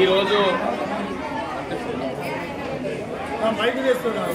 ఈరోజు మైక్ చేస్తున్నారు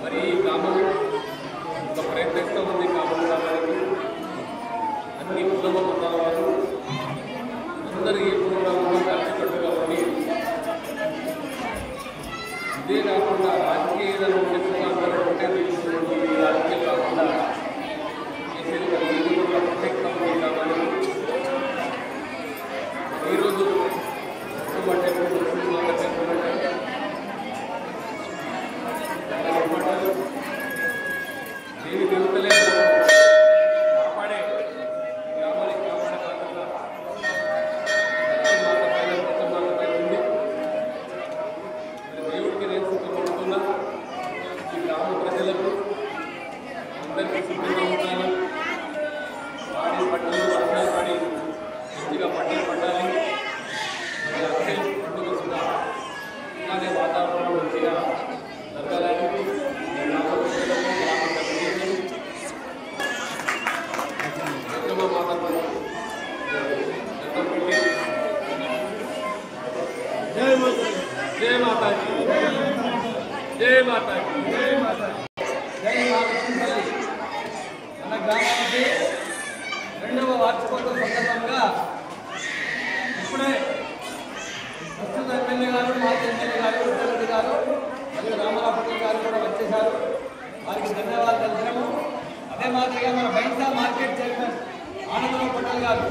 మరి ఈ గ్రామం ఒక ప్రయత్నిస్తూ ఉంది గ్రామం రావడానికి అన్ని కుటుంబ పొందాల వారు అందరూ ఈ ప్రోగ్రాంలో కలిసికట్టుగా ఉండి ఇదే కాకుండా రాజకీయ అందరూ ఒకటే తీసుకుని రాజకీయం కాకుండా చేసేది ఒక నిధులుగా ప్రత్యేకంగా ఉంది కాబట్టి ఈరోజు దేవి దేవతలే కాపాడే గ్రామానికి కాపాడే బాధ్యత కుటుంబాలపై ఉంది. దేవుడికి నేను సుఖపడుతున్నా ఈ గ్రామ ప్రజలకు అందరికీ సుఖంగా ఉండాలి. పాడి పంటలు వర్షాలు పడి మంచిగా పంటలు పండాలి. పండుగ కూడా ఇలాగే వాతావరణం మంచిగా జరగాలని గ్రామ ప్రజలకు గ్రామ కమిటీలు జై మాతాజీ జై మాతాజీ జై మాతాజీ జై మాతాజీ. మన గ్రామానికి 2వ వార్షికోత్సవ సందర్భంగా ఇప్పుడే ప్రస్తుత ఎమ్మెల్యే గారు మాజీ ఎమ్మెల్యే గారు ఉత్తరెడ్డి గారు మరియు రామరాపతి గారు కూడా వచ్చేశారు. వారికి ధన్యవాదాలు తెలిసినాము. అదే మాదిరిగా మన బైన్సా మార్కెట్ చైర్మన్ ఆనందరావు పటేల్ గారు